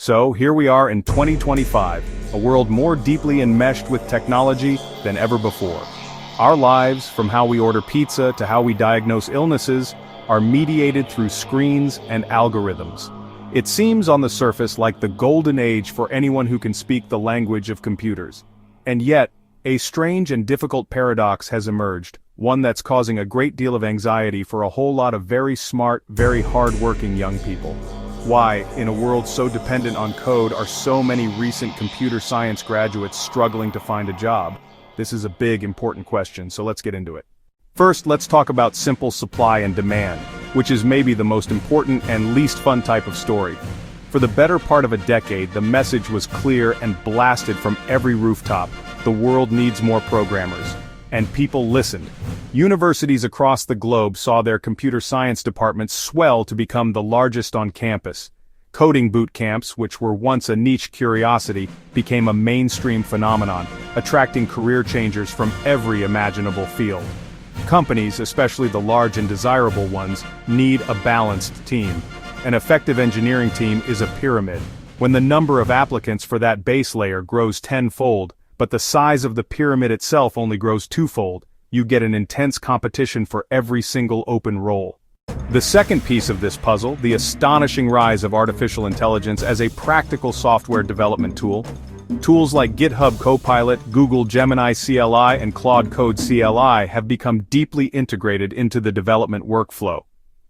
So, here we are in 2025, a world more deeply enmeshed with technology than ever before. Our lives, from how we order pizza to how we diagnose illnesses, are mediated through screens and algorithms. It seems on the surface like the golden age for anyone who can speak the language of computers. And yet, a strange and difficult paradox has emerged, one that's causing a great deal of anxiety for a whole lot of very smart, very hard-working young people. Why, in a world so dependent on code, are so many recent computer science graduates struggling to find a job? This is a big, important question, so let's get into it. First, let's talk about simple supply and demand, which is maybe the most important and least fun type of story. For the better part of a decade, the message was clear and blasted from every rooftop: the world needs more programmers. And people listened. Universities across the globe saw their computer science departments swell to become the largest on campus. Coding boot camps, which were once a niche curiosity, became a mainstream phenomenon, attracting career changers from every imaginable field. Companies, especially the large and desirable ones, need a balanced team. An effective engineering team is a pyramid. When the number of applicants for that base layer grows tenfold, but the size of the pyramid itself only grows twofold, you get an intense competition for every single open role. The second piece of this puzzle, the astonishing rise of artificial intelligence as a practical software development tool. Tools like GitHub Copilot, Google Gemini CLI, and Claude Code CLI have become deeply integrated into the development workflow.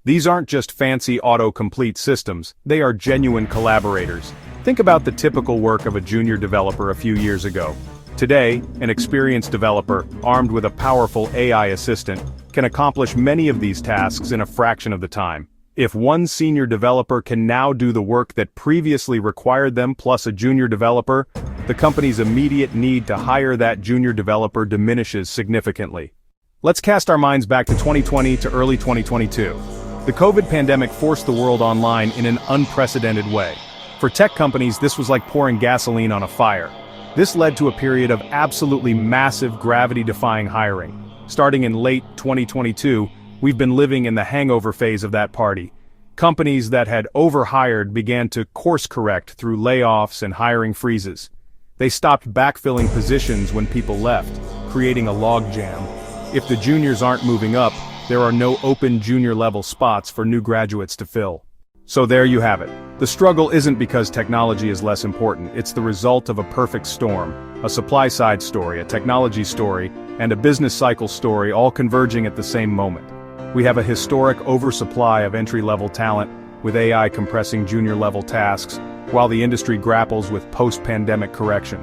These aren't just fancy autocomplete systems, they are genuine collaborators. Think about the typical work of a junior developer a few years ago. Today, an experienced developer, armed with a powerful AI assistant, can accomplish many of these tasks in a fraction of the time. If one senior developer can now do the work that previously required them plus a junior developer, the company's immediate need to hire that junior developer diminishes significantly. Let's cast our minds back to 2020 to early 2022. The COVID pandemic forced the world online in an unprecedented way. For tech companies, this was like pouring gasoline on a fire. This led to a period of absolutely massive gravity-defying hiring. Starting in late 2022, we've been living in the hangover phase of that party. Companies that had overhired began to course-correct through layoffs and hiring freezes. They stopped backfilling positions when people left, creating a logjam. If the juniors aren't moving up, there are no open junior-level spots for new graduates to fill. So there you have it. The struggle isn't because technology is less important, it's the result of a perfect storm. A supply-side story, a technology story, and a business cycle story all converging at the same moment. We have a historic oversupply of entry-level talent, with AI compressing junior-level tasks, while the industry grapples with post-pandemic correction.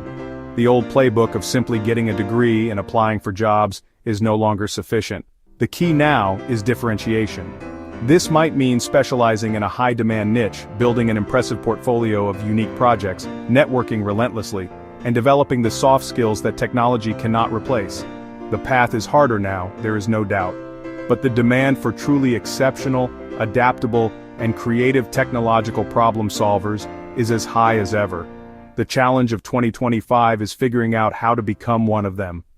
The old playbook of simply getting a degree and applying for jobs is no longer sufficient. The key now is differentiation. This might mean specializing in a high-demand niche, building an impressive portfolio of unique projects, networking relentlessly, and developing the soft skills that technology cannot replace. The path is harder now, there is no doubt. But the demand for truly exceptional, adaptable, and creative technological problem solvers is as high as ever. The challenge of 2025 is figuring out how to become one of them.